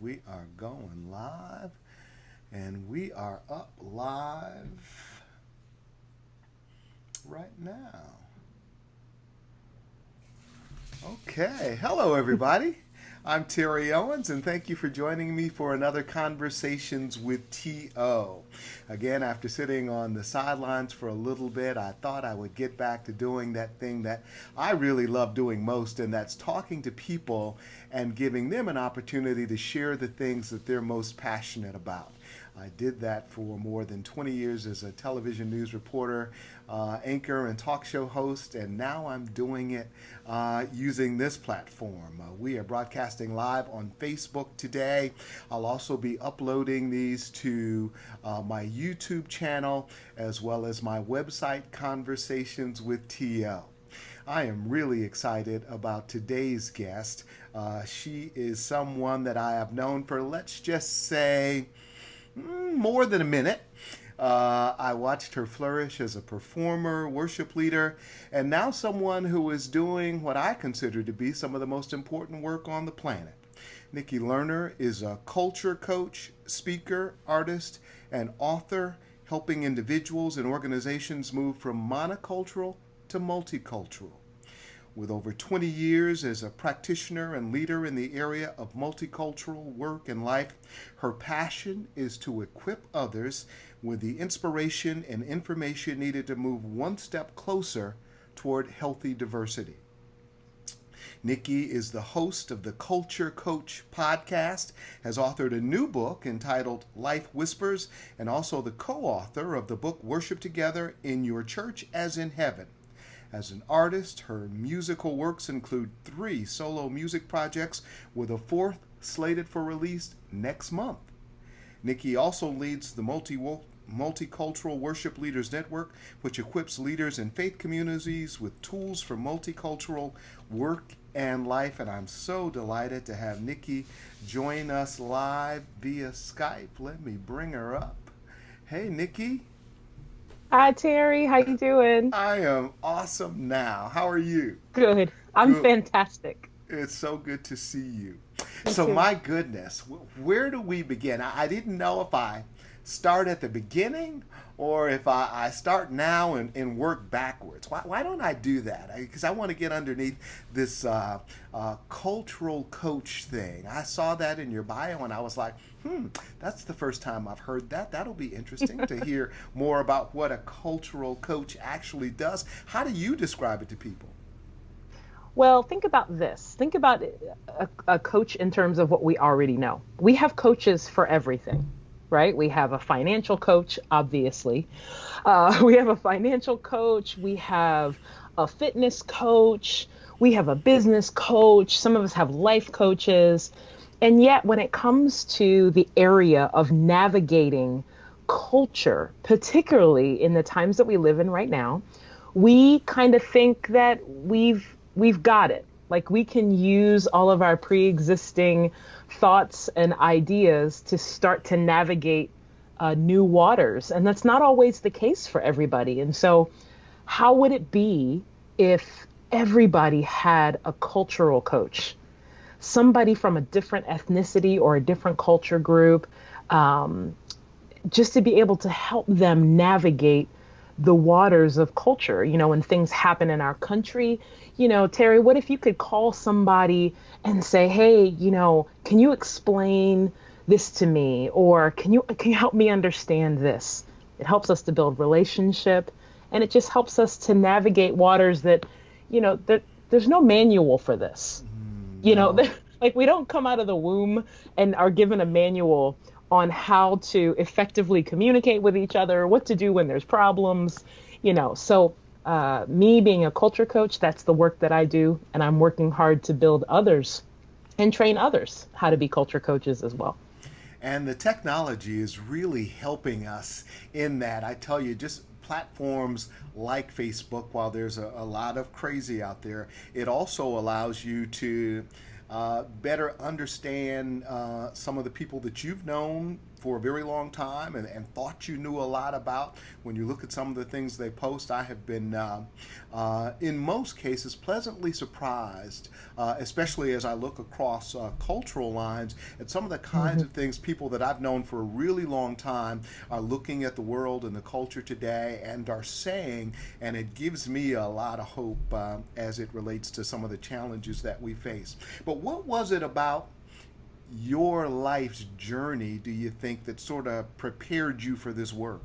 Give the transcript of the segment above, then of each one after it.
we are going live, and we are up live right now. Okay, hello everybody. I'm Terry Owens, and thank you for joining me for another Conversations with T.O. Again, after sitting on the sidelines for a little bit, I thought I would get back to doing that thing that I really love doing most, and that's talking to people and giving them an opportunity to share the things that they're most passionate about. I did that for more than 20 years as a television news reporter, anchor, and talk show host, and now I'm doing it using this platform. We are broadcasting live on Facebook today. I'll also be uploading these to my YouTube channel as well as my website, Conversations with T.O. I am really excited about today's guest. She is someone that I have known for, let's just say, more than a minute. I watched her flourish as a performer, worship leader, and now someone who is doing what I consider to be some of the most important work on the planet. Nikki Lerner is a culture coach, speaker, artist, and author, helping individuals and organizations move from monocultural to multicultural. With over 20 years as a practitioner and leader in the area of multicultural work and life, her passion is to equip others with the inspiration and information needed to move one step closer toward healthy diversity. Nikki is the host of the Culture Coach podcast, has authored a new book entitled Life Whispers, and also the co-author of the book Worship Together in Your Church as in Heaven. As an artist, her musical works include 3 solo music projects, with a 4th slated for release next month. Nikki also leads the Multicultural Worship Leaders Network, which equips leaders in faith communities with tools for multicultural work and life. And I'm so delighted to have Nikki join us live via Skype. Let me bring her up. Hey, Nikki. Hi Terry, how you doing? I am awesome now. How are you? Good. I'm Good. fantastic. It's so good to see you. You So, too. my goodness, where do we begin? I didn't know if I start at the beginning or if I start now and work backwards. Why don't I do that? Because I want to get underneath this cultural coach thing. I saw that in your bio and I was like, that's the first time I've heard that. That'll be interesting to hear more about what a cultural coach actually does. How do you describe it to people? Well, think about this. Think about a coach in terms of what we already know. We have coaches for everything, right? We have a financial coach, obviously. We have a financial coach. We have a fitness coach. We have a business coach. Some of us have life coaches. And yet, when it comes to the area of navigating culture, particularly in the times that we live in right now, we kind of think that we've got it. Like we can use all of our pre-existing thoughts and ideas to start to navigate new waters, and that's not always the case for everybody. And so, how would it be if everybody had a cultural coach? Somebody from a different ethnicity or a different culture group, just to be able to help them navigate the waters of culture. When things happen in our country, Terry, what if you could call somebody and say, hey, can you explain this to me? Or can you help me understand this? It helps us to build relationship, and it just helps us to navigate waters that there's no manual for this. No. Like we don't come out of the womb and are given a manual on how to effectively communicate with each other, what to do when there's problems. So me being a culture coach, that's the work that I do, and I'm working hard to build others and train others how to be culture coaches as well. And the technology is really helping us in that. I tell you, just platforms like Facebook, while there's a lot of crazy out there, it also allows you to better understand some of the people that you've known for a very long time and thought you knew a lot about. When you look at some of the things they post, I have been, in most cases, pleasantly surprised, especially as I look across cultural lines at some of the kinds of things people that I've known for a really long time are looking at the world and the culture today and are saying, and it gives me a lot of hope as it relates to some of the challenges that we face. But what was it about your life's journey, do you think, that sort of prepared you for this work?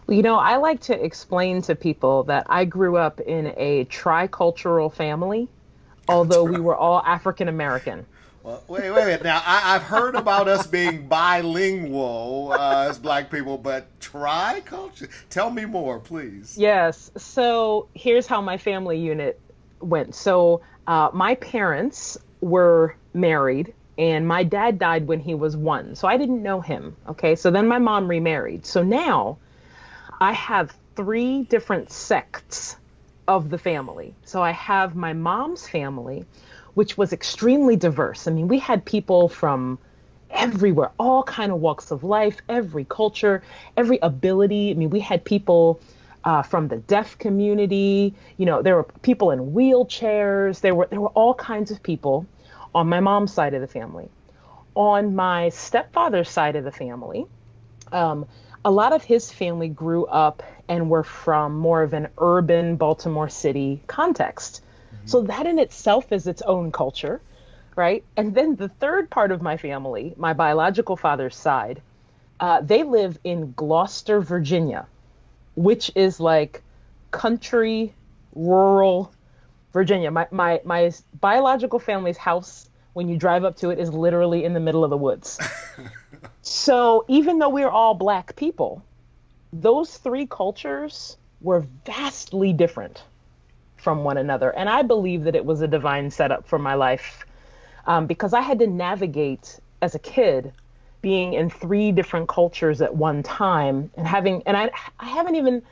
Well, you know, I like to explain to people that I grew up in a tricultural family, although we were all African American. Well, wait. Now, I've heard about us being bilingual as black people, but tri-culture? Tell me more, please. Yes. So here's how my family unit went. So my parents were married, and my dad died when he was 1. So I didn't know him. Okay. So then my mom remarried. So now I have 3 different sects of the family. So I have my mom's family, which was extremely diverse. I mean, we had people from everywhere, all kind of walks of life, every culture, every ability. I mean, we had people from the deaf community. You know, there were people in wheelchairs. There were all kinds of people on my mom's side of the family. On my stepfather's side of the family, a lot of his family grew up and were from more of an urban Baltimore City context. So that in itself is its own culture, right? And then the third part of my family, my biological father's side, they live in Gloucester, Virginia, which is like country, rural Virginia. My biological family's house, when you drive up to it, is literally in the middle of the woods. So even though we're all black people, those 3 cultures were vastly different from one another. And I believe that it was a divine setup for my life, because I had to navigate as a kid being in 3 different cultures at one time and I haven't even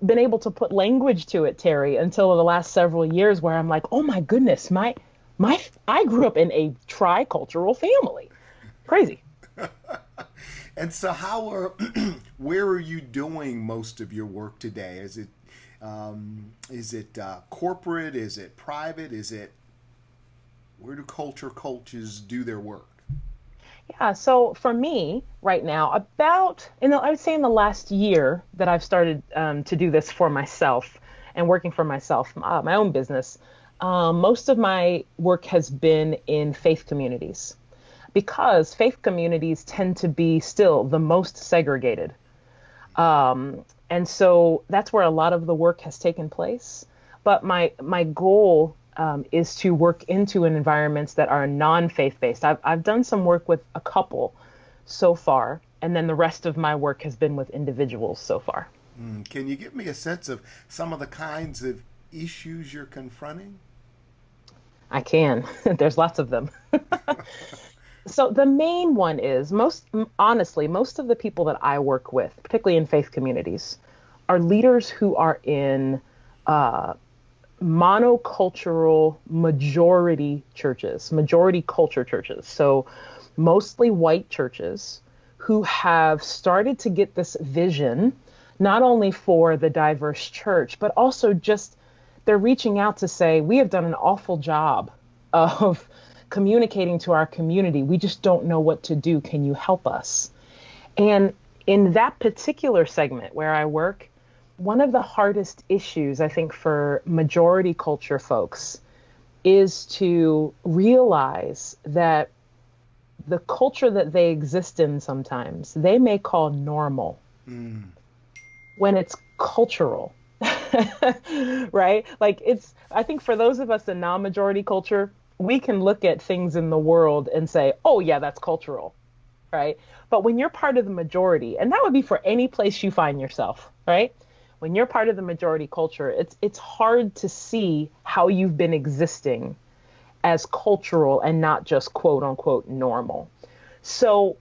been able to put language to it, Terry, until the last several years, where I'm like, oh my goodness, I grew up in a tricultural family. Crazy. And so, where are you doing most of your work today? Is it corporate? Is it private? Where do cultures do their work? Yeah, so for me right now, I would say in the last year that I've started to do this for myself and working for myself, my own business, most of my work has been in faith communities, because faith communities tend to be still the most segregated. And so that's where a lot of the work has taken place. But my goal is to work into environments that are non-faith based. I've done some work with a couple so far, and then the rest of my work has been with individuals so far. Can you give me a sense of some of the kinds of issues you're confronting? I can. There's lots of them. So the main one is, honestly, most of the people that I work with, particularly in faith communities, are leaders who are in monocultural majority culture churches. So mostly white churches who have started to get this vision, not only for the diverse church, but also just they're reaching out to say, we have done an awful job of communicating to our community. We just don't know what to do. Can you help us? And in that particular segment where I work, one of the hardest issues, I think, for majority culture folks is to realize that the culture that they exist in sometimes, they may call normal when it's cultural, right? Like I think for those of us in non-majority culture, we can look at things in the world and say, oh yeah, that's cultural, right? But when you're part of the majority, and that would be for any place you find yourself, right? When you're part of the majority culture, it's hard to see how you've been existing as cultural and not just quote unquote normal. So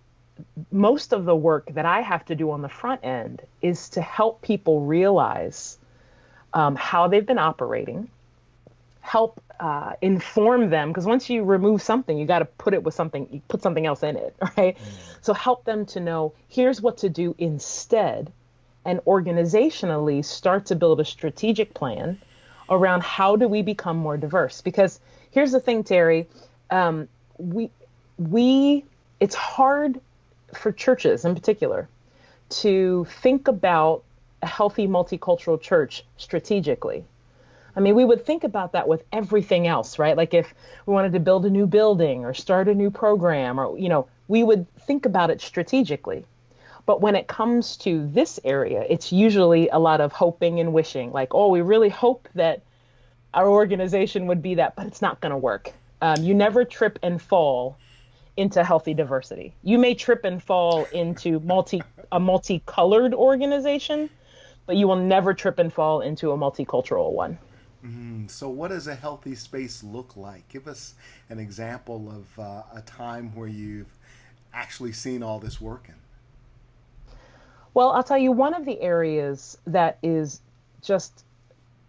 most of the work that I have to do on the front end is to help people realize how they've been operating, help inform them, because once you remove something, you got to put it with something, you put something else in it, right? So help them to know, here's what to do instead, and organizationally start to build a strategic plan around how do we become more diverse. Because here's the thing, Terry, we it's hard for churches in particular to think about a healthy multicultural church strategically. I mean, we would think about that with everything else, right? Like if we wanted to build a new building or start a new program, or, we would think about it strategically. But when it comes to this area, it's usually a lot of hoping and wishing, like, oh, we really hope that our organization would be that, but it's not going to work. You never trip and fall into healthy diversity. You may trip and fall into a multicolored organization, but you will never trip and fall into a multicultural one. So what does a healthy space look like? Give us an example of a time where you've actually seen all this working. Well, I'll tell you one of the areas that is just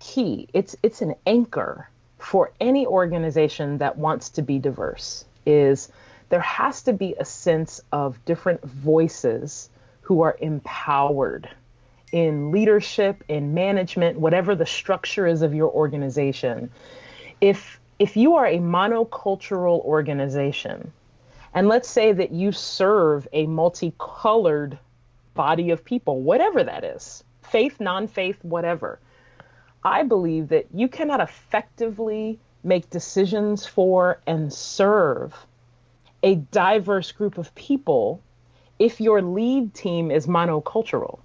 key. It's an anchor for any organization that wants to be diverse, is there has to be a sense of different voices who are empowered in leadership, in management, whatever the structure is of your organization. If you are a monocultural organization, and let's say that you serve a multicolored body of people, whatever that is, faith, non-faith, whatever, I believe that you cannot effectively make decisions for and serve a diverse group of people if your lead team is monocultural.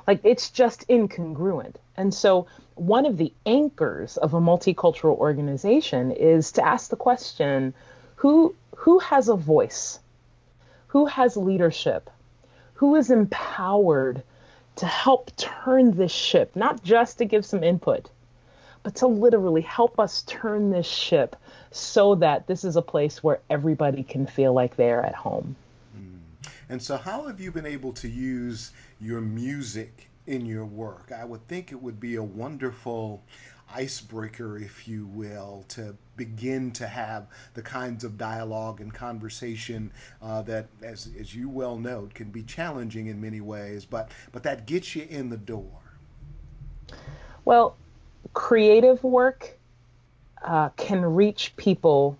Like, it's just incongruent. And so one of the anchors of a multicultural organization is to ask the question, who has a voice? Who has leadership? Who is empowered to help turn this ship, not just to give some input, but to literally help us turn this ship so that this is a place where everybody can feel like they're at home. And so how have you been able to use your music in your work? I would think it would be a wonderful icebreaker, if you will, to begin to have the kinds of dialogue and conversation that, as you well know, can be challenging in many ways, but that gets you in the door. Well, creative work can reach people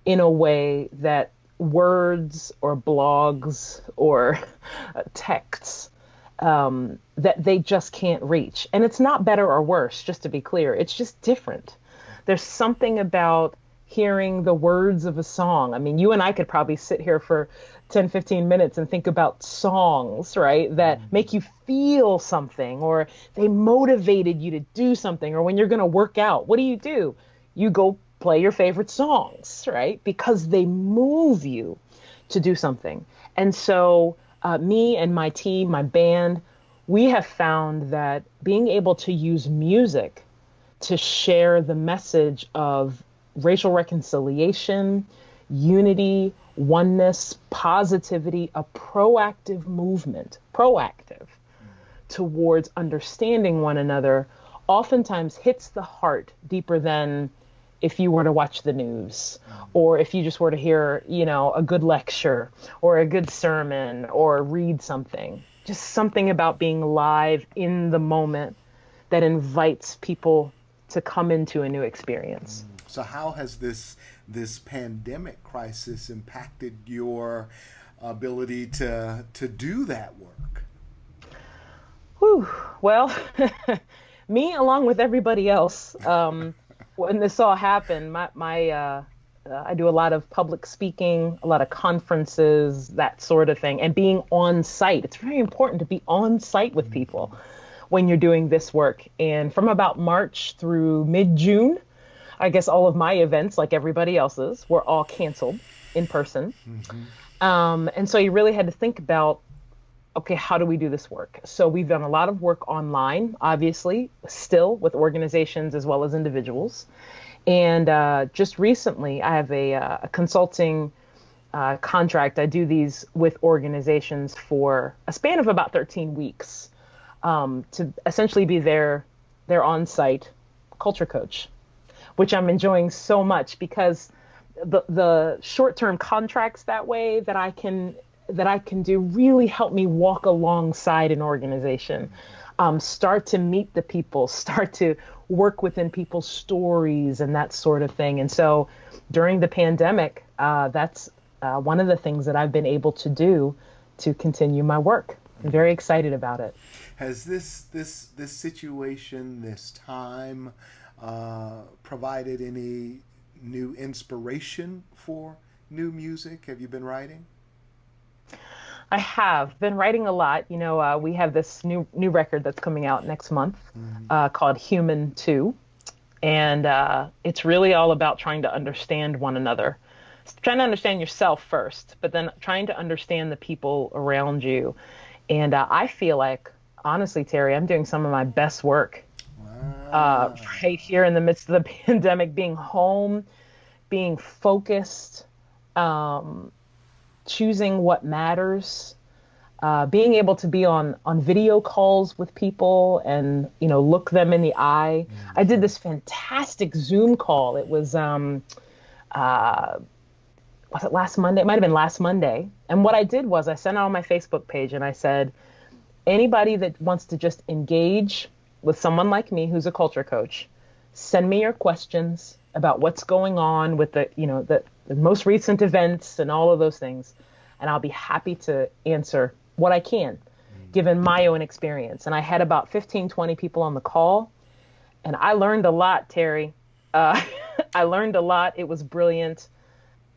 in a way that words or blogs or texts that they just can't reach. And it's not better or worse, just to be clear. It's just different. There's something about hearing the words of a song. I mean, you and I could probably sit here for 10, 15 minutes and think about songs, right, that make you feel something, or they motivated you to do something, or when you're going to work out, what do? You go play your favorite songs, right? Because they move you to do something. And so me and my team, my band, we have found that being able to use music to share the message of racial reconciliation, unity, oneness, positivity, a proactive movement, towards understanding one another, oftentimes hits the heart deeper than if you were to watch the news, or if you just were to hear, a good lecture or a good sermon or read something. Just something about being live in the moment that invites people to come into a new experience. So how has this pandemic crisis impacted your ability to do that work? Whew. Well, me along with everybody else. When this all happened, I do a lot of public speaking, a lot of conferences, that sort of thing, and being on site. It's very important to be on site with people when you're doing this work. And from about March through mid-June, I guess all of my events, like everybody else's, were all canceled in person. And so you really had to think about, okay, how do we do this work? So we've done a lot of work online, obviously, still with organizations as well as individuals. And just recently, I have a consulting contract. I do these with organizations for a span of about 13 weeks to essentially be their on-site culture coach, which I'm enjoying so much because the short-term contracts that way that I can do really help me walk alongside an organization, start to meet the people, start to work within people's stories and that sort of thing. And so during the pandemic, that's one of the things that I've been able to do to continue my work. I'm very excited about it. Has this situation, this time, provided any new inspiration for new music? Have you been writing? I have been writing a lot. You know, we have this new record that's coming out next month called Human 2. And it's really all about trying to understand one another, trying to understand yourself first, but then trying to understand the people around you. And I feel like, honestly, Terry, I'm doing some of my best work right here in the midst of the pandemic, being home, being focused, choosing what matters, being able to be on video calls with people and, you know, look them in the eye. I did this fantastic Zoom call. It was it last Monday? It might have been last Monday. And what I did was I sent out on my Facebook page and I said, anybody that wants to just engage with someone like me who's a culture coach, send me your questions about what's going on with the most recent events and all of those things. And I'll be happy to answer what I can, given my own experience. And I had about 15, 20 people on the call. And I learned a lot, Terry. I learned a lot. It was brilliant.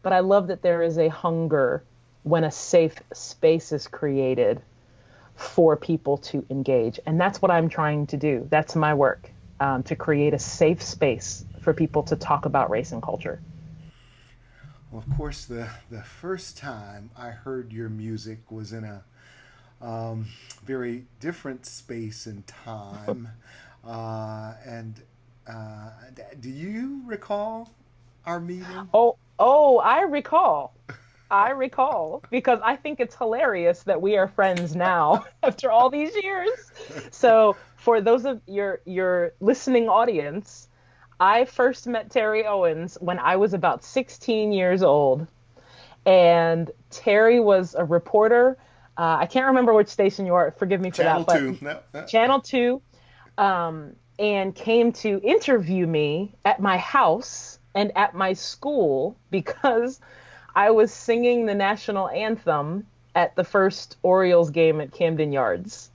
But I love that there is a hunger when a safe space is created for people to engage. And that's what I'm trying to do. That's my work, to create a safe space for people to talk about race and culture. Well, of course, the first time I heard your music was in a very different space and time. Do you recall our meeting? Oh, I recall. Because I think it's hilarious that we are friends now after all these years. So for those of your listening audience, I first met Terry Owens when I was about 16 years old. And Terry was a reporter. I can't remember which station you are. Forgive me for Channel that. 2. No. Channel 2. And came to interview me at my house and at my school because I was singing the national anthem at the first Orioles game at Camden Yards.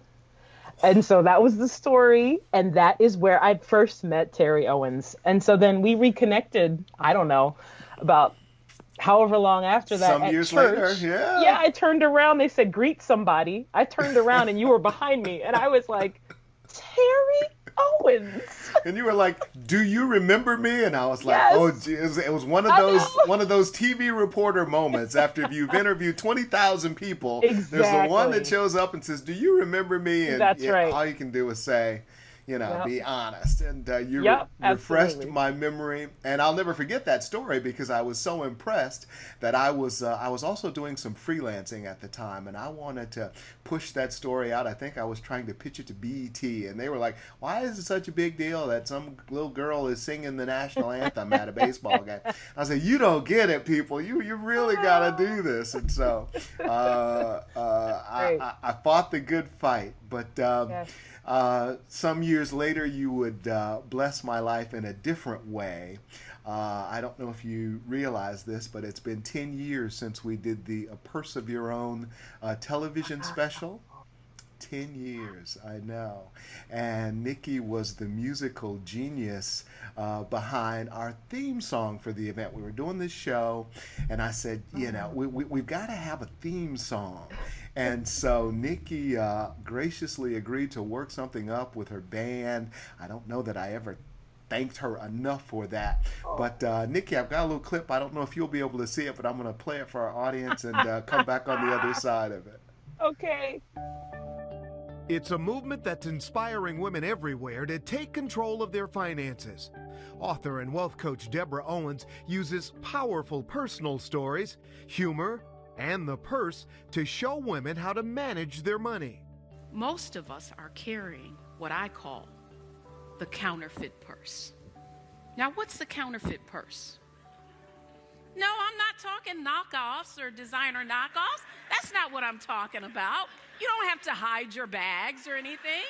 And so that was the story. And that is where I first met Terry Owens. And so then we reconnected, I don't know, about however long after that. Some years later, yeah. Yeah, I turned around. They said, greet somebody. I turned around and you were behind me. And I was like, Terry Owens. And you were like, "Do you remember me?" And I was like, yes. "Oh, geez. It was one of those TV reporter moments after you've interviewed 20,000 people. Exactly. There's the one that shows up and says, "Do you remember me?" And that's right. All you can do is say, be honest. And you refreshed my memory. And I'll never forget that story because I was so impressed that I was also doing some freelancing at the time. And I wanted to push that story out. I think I was trying to pitch it to BET. And they were like, why is it such a big deal that some little girl is singing the national anthem at a baseball game? I said, you don't get it, people. You really got to do this. And so I fought the good fight. But some years later, you would bless my life in a different way. I don't know if you realize this, but it's been 10 years since we did the A Purse of Your Own television special. 10 years, I know. And Nikki was the musical genius behind our theme song for the event. We were doing this show, and I said, we've got to have a theme song. And so Nikki graciously agreed to work something up with her band. I don't know that I ever thanked her enough for that. But Nikki, I've got a little clip. I don't know if you'll be able to see it, but I'm going to play it for our audience and come back on the other side of it. Okay. It's a movement that's inspiring women everywhere to take control of their finances. Author and wealth coach Deborah Owens uses powerful personal stories, humor, and the purse to show women how to manage their money. Most of us are carrying what I call the counterfeit purse. Now, what's the counterfeit purse? No, I'm not talking knockoffs or designer knockoffs. That's not what I'm talking about. You don't have to hide your bags or anything.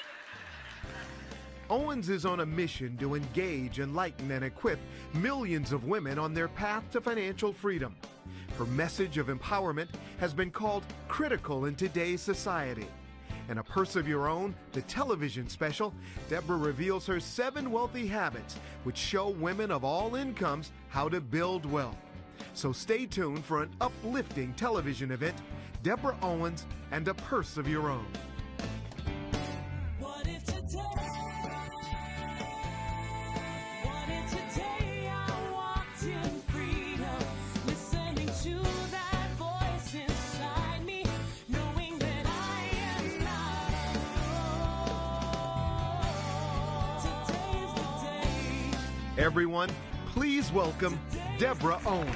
Owens is on a mission to engage, enlighten, and equip millions of women on their path to financial freedom. Her message of empowerment has been called critical in today's society. In A Purse of Your Own, the television special, Deborah reveals her 7 wealthy habits which show women of all incomes how to build wealth. So stay tuned for an uplifting television event, Deborah Owens and A Purse of Your Own. What if today I walked in freedom, listening to that voice inside me, knowing that I am not alone. Today's the day. Everyone, please welcome Deborah Owens.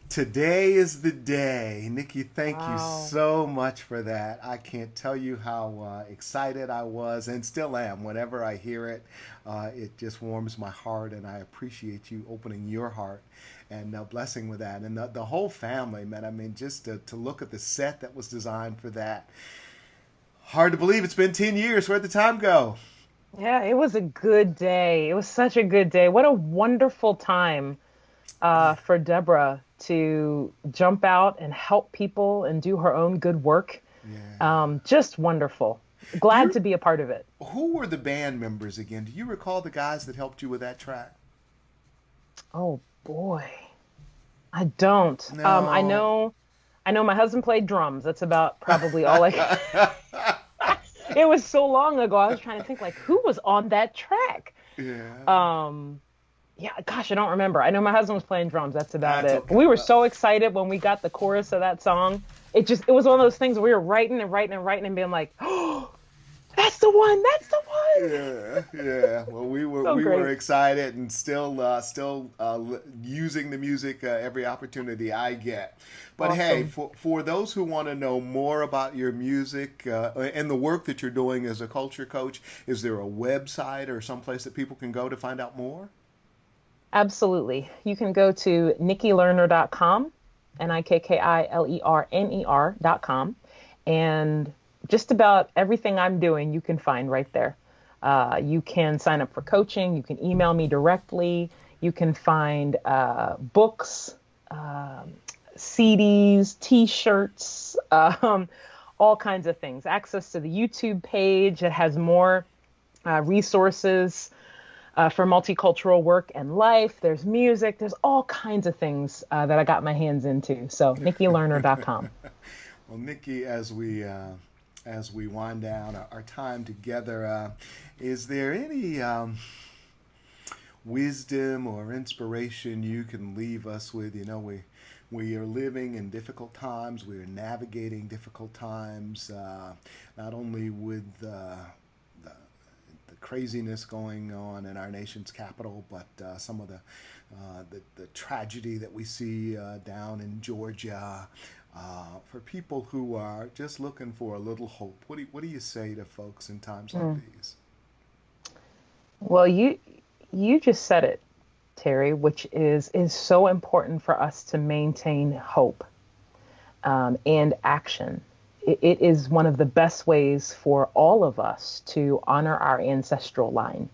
Today is the day. Nikki, thank you so much for that. I can't tell you how excited I was and still am. Whenever I hear it, it just warms my heart, and I appreciate you opening your heart and blessing with that. And the whole family, man, I mean, just to look at the set that was designed for that. Hard to believe it's been 10 years. Where'd the time go? Yeah, it was a good day. It was such a good day. What a wonderful time for Deborah to jump out and help people and do her own good work. Yeah. Just wonderful. Glad to be a part of it. Who were the band members again? Do you recall the guys that helped you with that track? Oh boy, I don't. No. I know my husband played drums. That's about probably all I. It was so long ago. I was trying to think like who was on that track. Yeah. Yeah, gosh, I don't remember. I know my husband was playing drums. That's about it. Okay. We were so excited when we got the chorus of that song. It was one of those things where we were writing and being like, oh, that's the one. That's the one. Yeah. Well, we were excited and still using the music every opportunity I get. But Awesome. hey, for those who want to know more about your music and the work that you're doing as a culture coach, is there a website or someplace that people can go to find out more? Absolutely. You can go to NikkiLerner.com, NIKKILERNER.com, and just about everything I'm doing you can find right there. You can sign up for coaching. You can email me directly. You can find books, CDs, T-shirts, all kinds of things. Access to the YouTube page. It has more resources for multicultural work and life. There's music. There's all kinds of things that I got my hands into. So NikkiLerner.com. Well, Nikki, as we wind down our time together, is there any wisdom or inspiration you can leave us with? You know, we are living in difficult times. We are navigating difficult times, not only with the craziness going on in our nation's capital, but some of the tragedy that we see down in Georgia. For people who are just looking for a little hope, what do you say to folks in times like these? Well, you just said it, Terry, which is so important for us to maintain hope and action. It is one of the best ways for all of us to honor our ancestral line.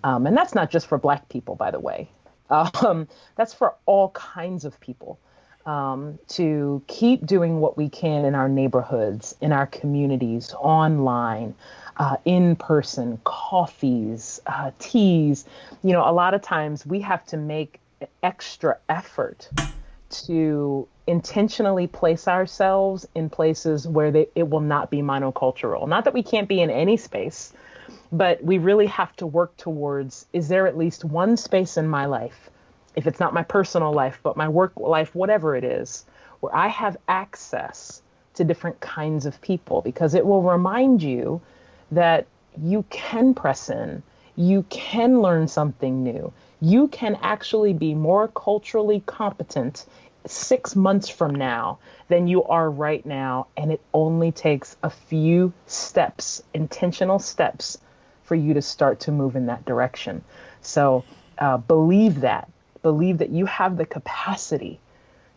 And that's not just for Black people, by the way. That's for all kinds of people. To keep doing what we can in our neighborhoods, in our communities, online, in person, coffees, teas. You know, a lot of times we have to make extra effort to intentionally place ourselves in places where it will not be monocultural. Not that we can't be in any space, but we really have to work towards, is there at least one space in my life, if it's not my personal life, but my work life, whatever it is, where I have access to different kinds of people, because it will remind you that you can press in, you can learn something new, you can actually be more culturally competent 6 months from now than you are right now. And it only takes a few steps, intentional steps, for you to start to move in that direction. So believe that you have the capacity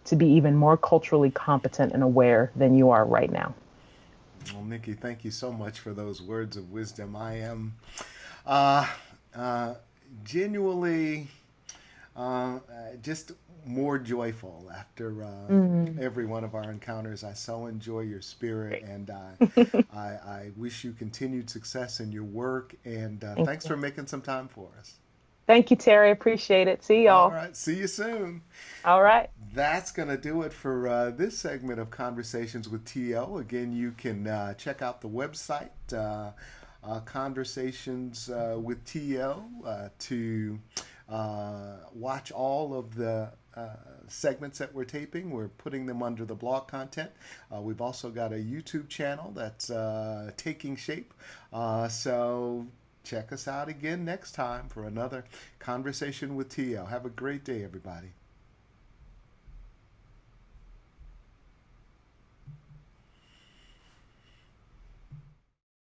to be even more culturally competent and aware than you are right now. Well, Nikki, thank you so much for those words of wisdom. I am uh, genuinely just more joyful after every one of our encounters. I so enjoy your spirit, and I wish you continued success in your work. And thanks for making some time for us. Thank you, Terry. Appreciate it. See All y'all. right, see you soon. All right. That's going to do it for this segment of Conversations with T.O. Again, you can check out the website, Conversations with T.O., to watch all of the segments that we're taping. We're putting them under the blog content. We've also got a YouTube channel that's taking shape. So check us out again next time for another Conversation with T.O. Have a great day, everybody.